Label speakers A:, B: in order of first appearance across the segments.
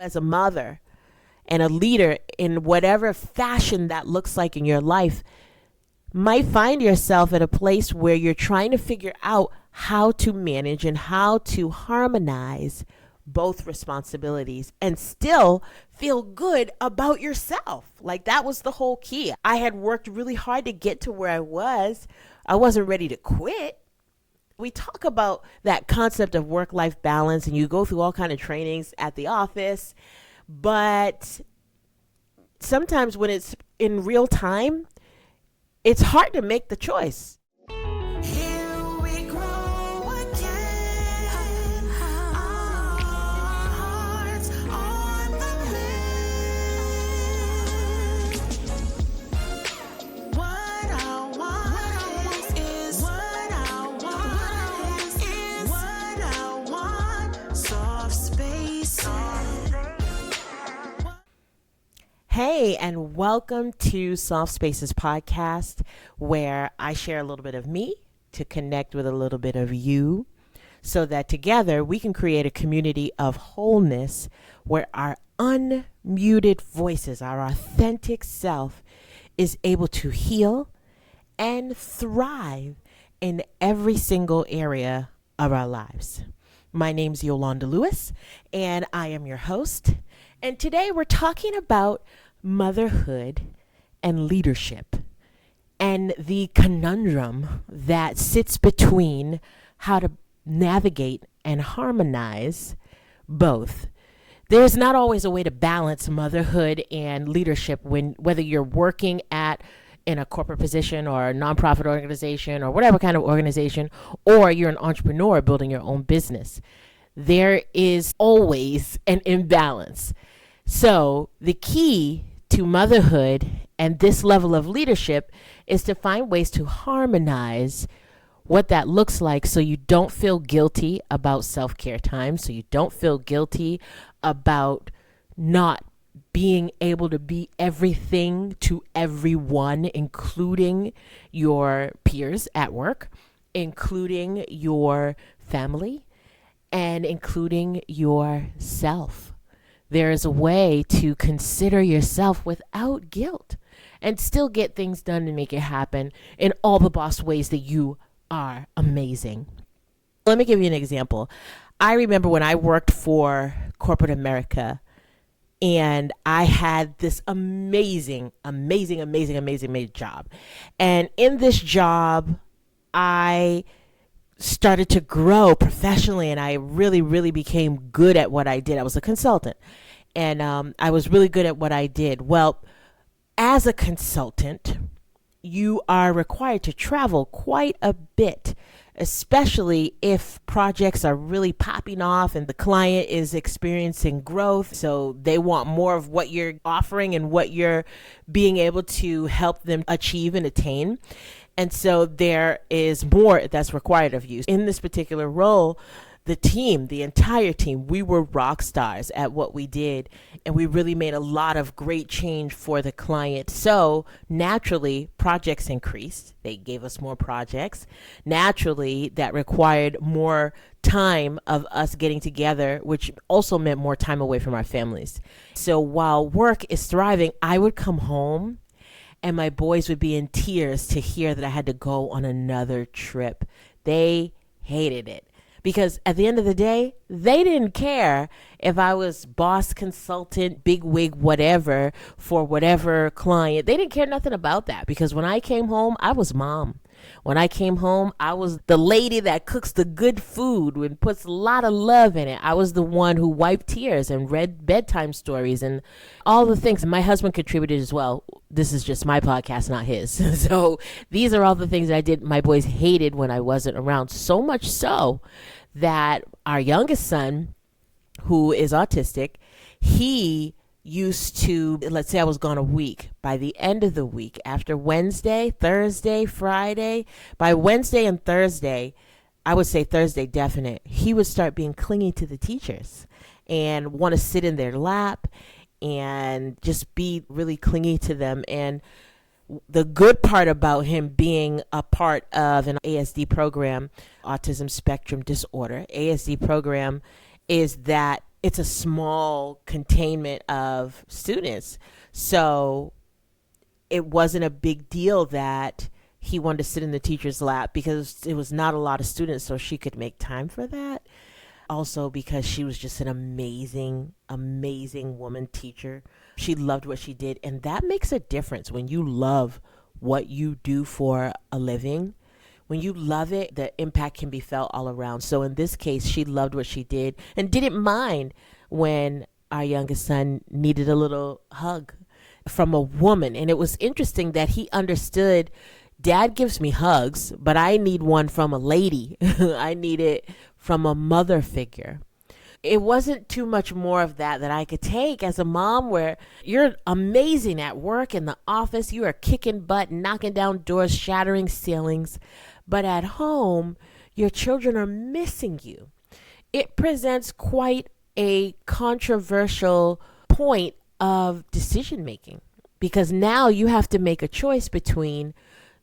A: as a mother and a leader in whatever fashion that looks like in your life, might find yourself at a place where you're trying to figure out how to manage and how to harmonize both responsibilities and still feel good about yourself. Like, that was the whole key. I had worked really hard to get to where I was. I wasn't ready to quit. We talk about that concept of work-life balance, and you go through all kind of trainings at the office, but sometimes when it's in real time, it's hard to make the choice. Hey, and welcome to Softspaces Podcast, where I share a little bit of me to connect with a little bit of you so that together we can create a community of wholeness where our unmuted voices, our authentic self, is able to heal and thrive in every single area of our lives. My name's Yolanda Lewis, and I am your host. And today we're talking about motherhood and leadership and the conundrum that sits between how to navigate and harmonize both. There's not always a way to balance motherhood and leadership whether you're working in a corporate position or a nonprofit organization or whatever kind of organization, or you're an entrepreneur building your own business. There is always an imbalance. So the key to motherhood and this level of leadership is to find ways to harmonize what that looks like so you don't feel guilty about self-care time, so you don't feel guilty about not being able to be everything to everyone, including your peers at work, including your family, and including yourself. There is a way to consider yourself without guilt and still get things done and make it happen in all the boss ways that you are amazing. Let me give you an example. I remember when I worked for corporate America, and I had this amazing job. And in this job, I started to grow professionally, and I really became good at what I did. I was a consultant, and I was really good at what I did. Well, as a consultant, you are required to travel quite a bit, especially if projects are really popping off and the client is experiencing growth. So they want more of what you're offering and what you're being able to help them achieve and attain. And so there is more that's required of you. In this particular role, the entire team, we were rock stars at what we did, and we really made a lot of great change for the client. So naturally, projects increased. They gave us more projects. Naturally, that required more time of us getting together, which also meant more time away from our families. So while work is thriving, I would come home and my boys would be in tears to hear that I had to go on another trip. They hated it because at the end of the day, they didn't care if I was boss, consultant, big wig, whatever, for whatever client. They didn't care nothing about that because when I came home, I was mom. When I came home, I was the lady that cooks the good food and puts a lot of love in it. I was the one who wiped tears and read bedtime stories and all the things. And my husband contributed as well. This is just my podcast, not his. So these are all the things that I did. My boys hated when I wasn't around, so much so that our youngest son, who is autistic, he used to, let's say I was gone a week. By the end of the week, after Wednesday, Thursday, Friday, by Wednesday and Thursday, I would say Thursday definite, he would start being clingy to the teachers and want to sit in their lap and just be really clingy to them. And the good part about him being a part of an ASD program, autism spectrum disorder, ASD program, is that it's a small containment of students. So it wasn't a big deal that he wanted to sit in the teacher's lap because it was not a lot of students, so she could make time for that. Also because she was just an amazing, amazing woman teacher. She loved what she did, and that makes a difference when you love what you do for a living. When you love it, the impact can be felt all around. So in this case, she loved what she did and didn't mind when our youngest son needed a little hug from a woman. And it was interesting that he understood, Dad gives me hugs, but I need one from a lady. I need it from a mother figure. It wasn't too much more of that I could take as a mom, where you're amazing at work in the office. You are kicking butt, knocking down doors, shattering ceilings. But at home, your children are missing you. It presents quite a controversial point of decision making, because now you have to make a choice between,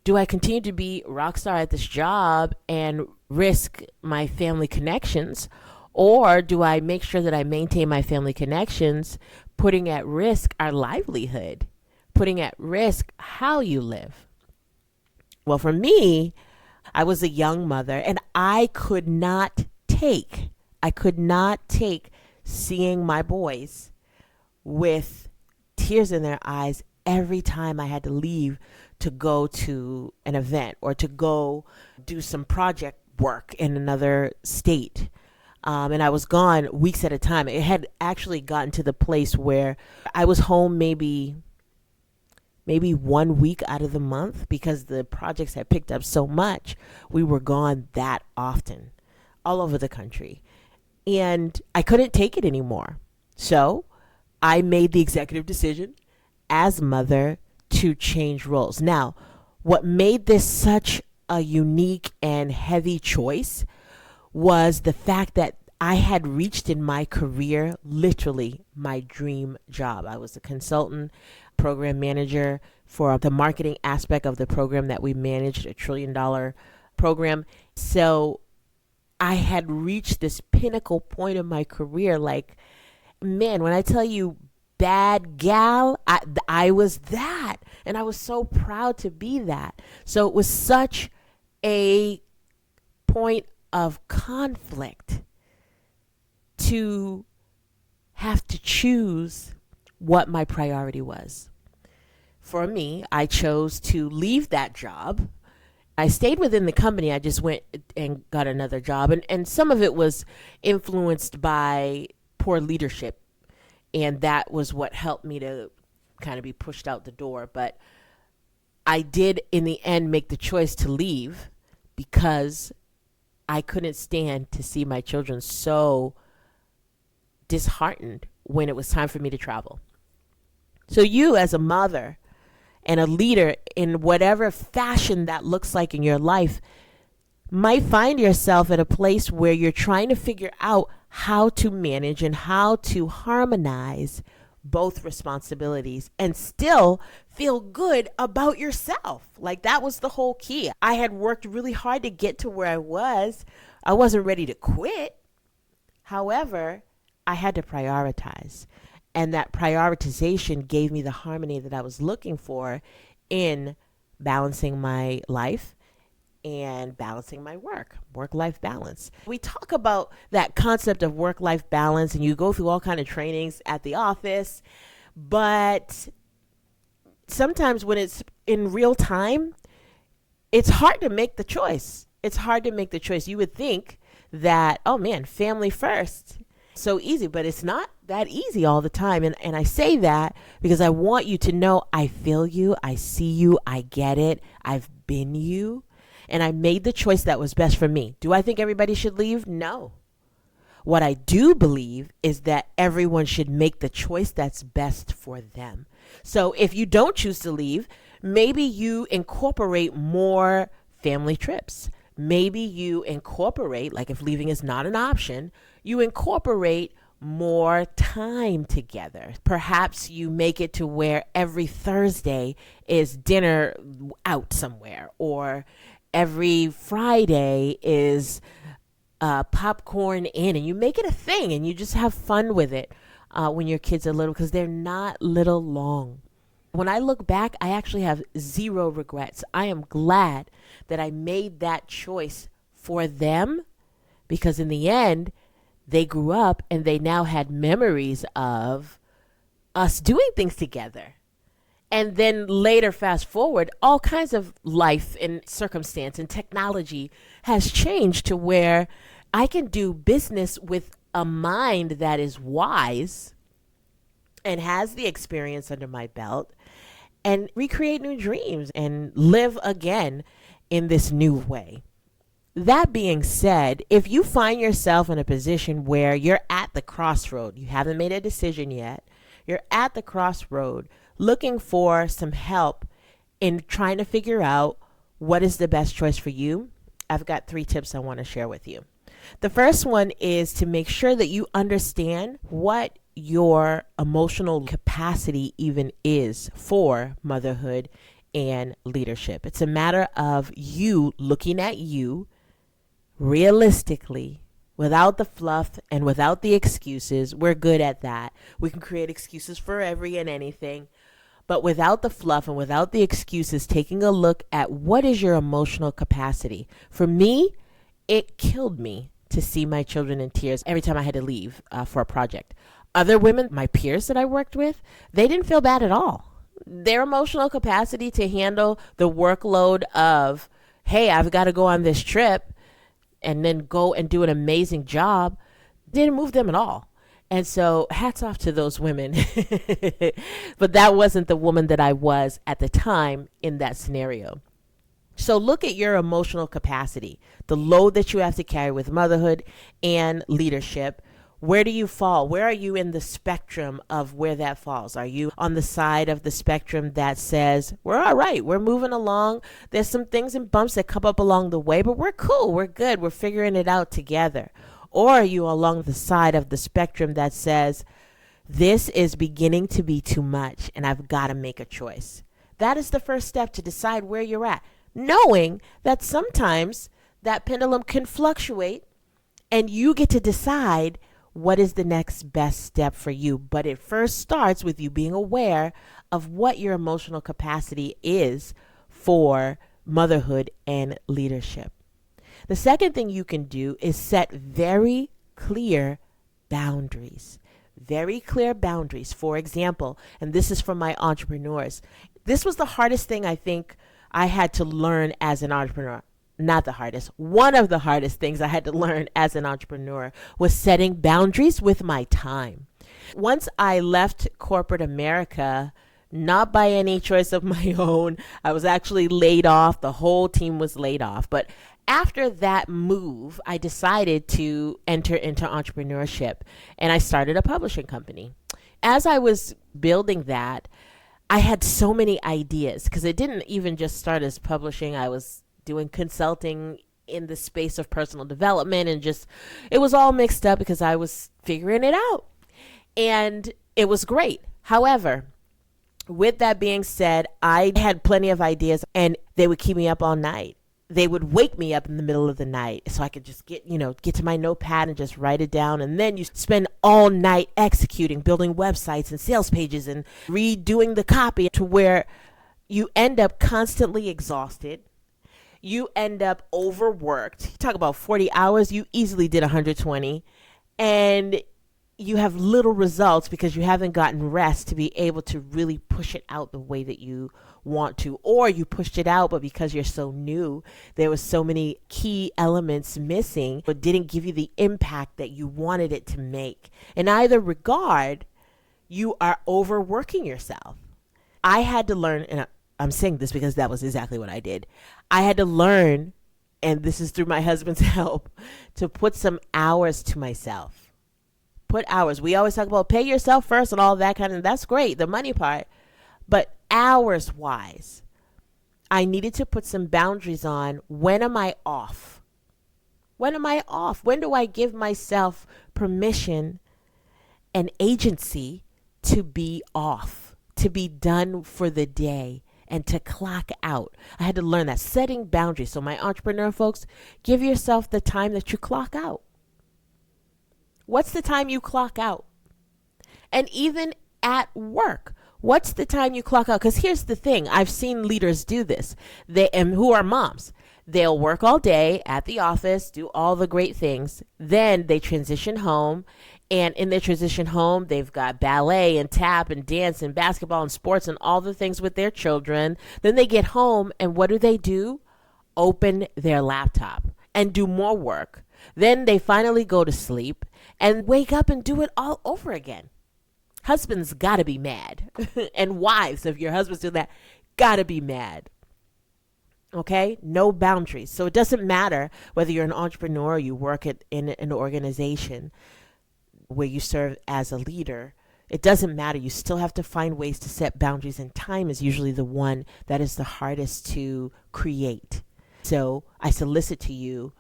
A: do I continue to be rock star at this job and risk my family connections, or do I make sure that I maintain my family connections, putting at risk our livelihood, putting at risk how you live? Well, for me, I was a young mother, and I could not take seeing my boys with tears in their eyes every time I had to leave to go to an event or to go do some project work in another state. And I was gone weeks at a time. It had actually gotten to the place where I was home maybe 1 week out of the month, because the projects had picked up so much. We were gone that often, all over the country. And I couldn't take it anymore. So I made the executive decision as mother to change roles. Now, what made this such a unique and heavy choice was the fact that I had reached in my career literally my dream job. I was a consultant, program manager for the marketing aspect of the program that we managed, $1 trillion program. So I had reached this pinnacle point of my career. Like, man, when I tell you bad gal, I was that. And I was so proud to be that. So it was such a point of conflict to have to choose what my priority was. For me, I chose to leave that job. I stayed within the company. I just went and got another job. And some of it was influenced by poor leadership. And that was what helped me to kind of be pushed out the door. But I did, in the end, make the choice to leave because I couldn't stand to see my children so disheartened when it was time for me to travel. So you, as a mother and a leader in whatever fashion that looks like in your life, might find yourself at a place where you're trying to figure out how to manage and how to harmonize both responsibilities and still feel good about yourself. Like, that was the whole key. I had worked really hard to get to where I was. I wasn't ready to quit. However, I had to prioritize. And that prioritization gave me the harmony that I was looking for in balancing my life and balancing my work-life balance. We talk about that concept of work-life balance, and you go through all kind of trainings at the office, but sometimes when it's in real time, it's hard to make the choice. You would think that, oh man, family first. So easy, but it's not that easy all the time. And I say that because I want you to know I feel you, I see you, I get it, I've been you. And I made the choice that was best for me. Do I think everybody should leave? No. What I do believe is that everyone should make the choice that's best for them. So if you don't choose to leave, maybe you incorporate more family trips. Maybe you incorporate, like if leaving is not an option, you incorporate more time together. Perhaps you make it to where every Thursday is dinner out somewhere, or every Friday is popcorn in, and you make it a thing and you just have fun with it when your kids are little, because they're not little long. When I look back, I actually have zero regrets. I am glad that I made that choice for them, because in the end, they grew up and they now had memories of us doing things together. And then later, fast forward, all kinds of life and circumstance and technology has changed to where I can do business with a mind that is wise and has the experience under my belt, and recreate new dreams and live again in this new way. That being said, if you find yourself in a position where you're at the crossroad, you haven't made a decision yet, you're at the crossroad looking for some help in trying to figure out what is the best choice for you, I've got 3 tips I want to share with you. The first one is to make sure that you understand what your emotional capacity even is for motherhood and leadership. It's a matter of you looking at you realistically, without the fluff and without the excuses. We're good at that. We can create excuses for every and anything, but without the fluff and without the excuses, taking a look at what is your emotional capacity. For me, it killed me to see my children in tears every time I had to leave for a project. Other women, my peers that I worked with, they didn't feel bad at all. Their emotional capacity to handle the workload of, hey, I've got to go on this trip and then go and do an amazing job, didn't move them at all. And so hats off to those women. But that wasn't the woman that I was at the time in that scenario. So look at your emotional capacity, the load that you have to carry with motherhood and leadership. Where do you fall? Where are you in the spectrum of where that falls? Are you on the side of the spectrum that says, we're all right, we're moving along, there's some things and bumps that come up along the way, but we're cool, we're good, we're figuring it out together? Or are you along the side of the spectrum that says, this is beginning to be too much and I've got to make a choice? That is the first step to decide where you're at, knowing that sometimes that pendulum can fluctuate and you get to decide what is the next best step for you. But it first starts with you being aware of what your emotional capacity is for motherhood and leadership. The second thing you can do is set very clear boundaries. Very clear boundaries. For example, and this is for my entrepreneurs, this was the hardest thing I think I had to learn as an entrepreneur. Not the hardest. One of the hardest things I had to learn as an entrepreneur was setting boundaries with my time. Once I left corporate America, not by any choice of my own, I was actually laid off. The whole team was laid off. But after that move, I decided to enter into entrepreneurship and I started a publishing company. As I was building that, I had so many ideas because it didn't even just start as publishing. I was doing consulting in the space of personal development and just, it was all mixed up because I was figuring it out. And it was great. However, with that being said, I had plenty of ideas and they would keep me up all night. They would wake me up in the middle of the night so I could just get to my notepad and just write it down. And then you spend all night executing, building websites and sales pages and redoing the copy to where you end up constantly exhausted. You end up overworked. You talk about 40 hours, you easily did 120. And you have little results because you haven't gotten rest to be able to really push it out the way that you want to. Or you pushed it out, but because you're so new, there was so many key elements missing, but didn't give you the impact that you wanted it to make. In either regard, you are overworking yourself. I had to learn, and I'm saying this because that was exactly what I did. I had to learn, and this is through my husband's help, to put some hours to myself. Put hours. We always talk about pay yourself first and all that kind of, that's great, the money part. But hours wise, I needed to put some boundaries on when am I off? When am I off? When do I give myself permission and agency to be off, to be done for the day and to clock out. I had to learn that, setting boundaries. So my entrepreneur folks, give yourself the time that you clock out. What's the time you clock out? And even at work, what's the time you clock out? Because here's the thing. I've seen leaders do this. Who are moms. They'll work all day at the office, do all the great things. Then they transition home. And in their transition home, they've got ballet and tap and dance and basketball and sports and all the things with their children. Then they get home, and what do? Open their laptop and do more work. Then they finally go to sleep and wake up and do it all over again. Husbands got to be mad. And wives, if your husband's doing that, got to be mad. Okay? No boundaries. So it doesn't matter whether you're an entrepreneur or you work in an organization where you serve as a leader. It doesn't matter. You still have to find ways to set boundaries, and time is usually the one that is the hardest to create. So I solicit to you,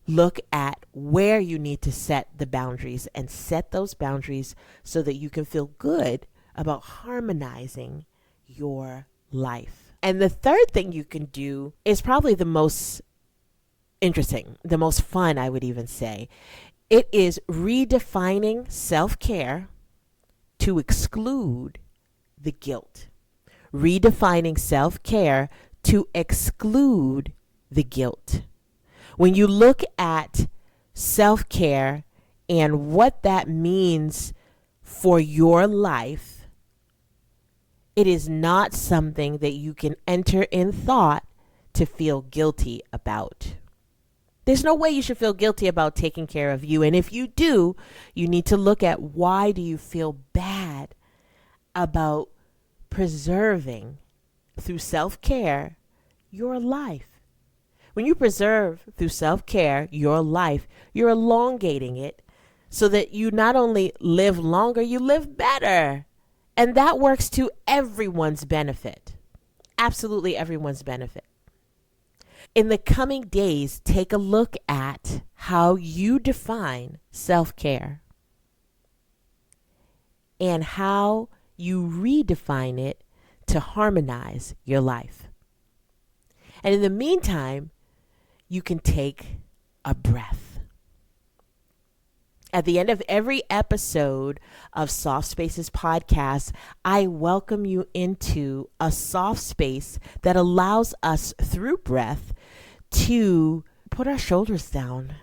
A: look at where you need to set the boundaries and set those boundaries so that you can feel good about harmonizing your life. And the third thing you can do is probably the most interesting, the most fun, I would even say. It is redefining self-care to exclude the guilt. Redefining self-care to exclude the guilt. When you look at self-care and what that means for your life, it is not something that you can enter in thought to feel guilty about. There's no way you should feel guilty about taking care of you. And if you do, you need to look at, why do you feel bad about preserving through self-care your life? When you preserve through self-care your life, you're elongating it so that you not only live longer, you live better. And that works to everyone's benefit. Absolutely everyone's benefit. In the coming days, take a look at how you define self-care and how you redefine it to harmonize your life. And in the meantime, you can take a breath. At the end of every episode of Softspaces Podcast, I welcome you into a soft space that allows us, through breath, to put our shoulders down,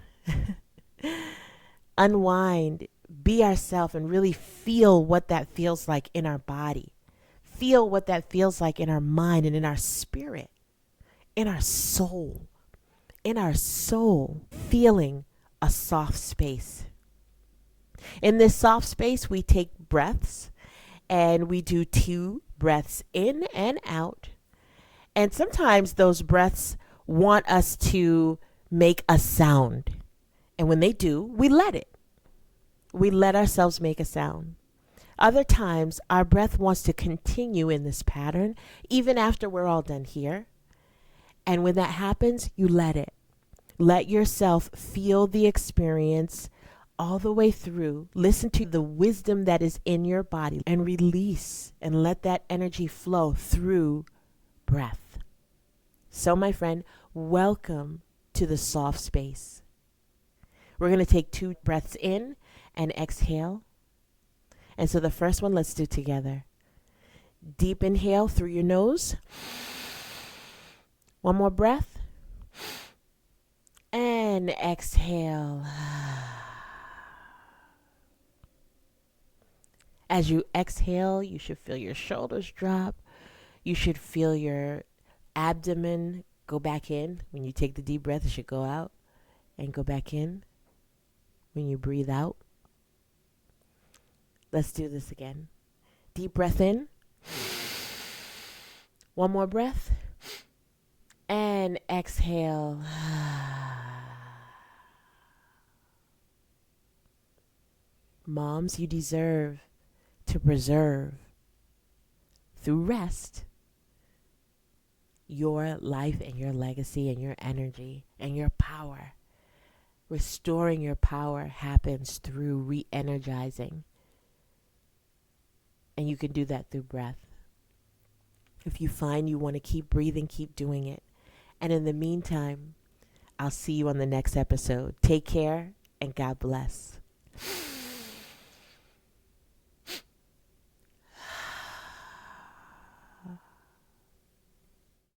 A: unwind, be ourselves, and really feel what that feels like in our body. Feel what that feels like in our mind and in our spirit, in our soul. In our soul, feeling a soft space. In this soft space, we take breaths, and we do 2 breaths in and out. And sometimes those breaths want us to make a sound. And when they do, we let it. We let ourselves make a sound. Other times, our breath wants to continue in this pattern, even after we're all done here. And when that happens, you let it. Let yourself feel the experience all the way through. Listen to the wisdom that is in your body and release, and let that energy flow through breath. So, my friend, welcome to the soft space. We're going to take 2 breaths in and exhale. And so the first one, let's do together. Deep inhale through your nose. One more breath. And exhale. As you exhale, you should feel your shoulders drop. You should feel your abdomen go back in. When you take the deep breath, it should go out and go back in when you breathe out. Let's do this again. Deep breath in. One more breath. And exhale. Moms, you deserve to preserve, through rest, your life and your legacy and your energy and your power. Restoring your power happens through re-energizing. And you can do that through breath. If you find you want to keep breathing, keep doing it. And in the meantime, I'll see you on the next episode. Take care and God bless.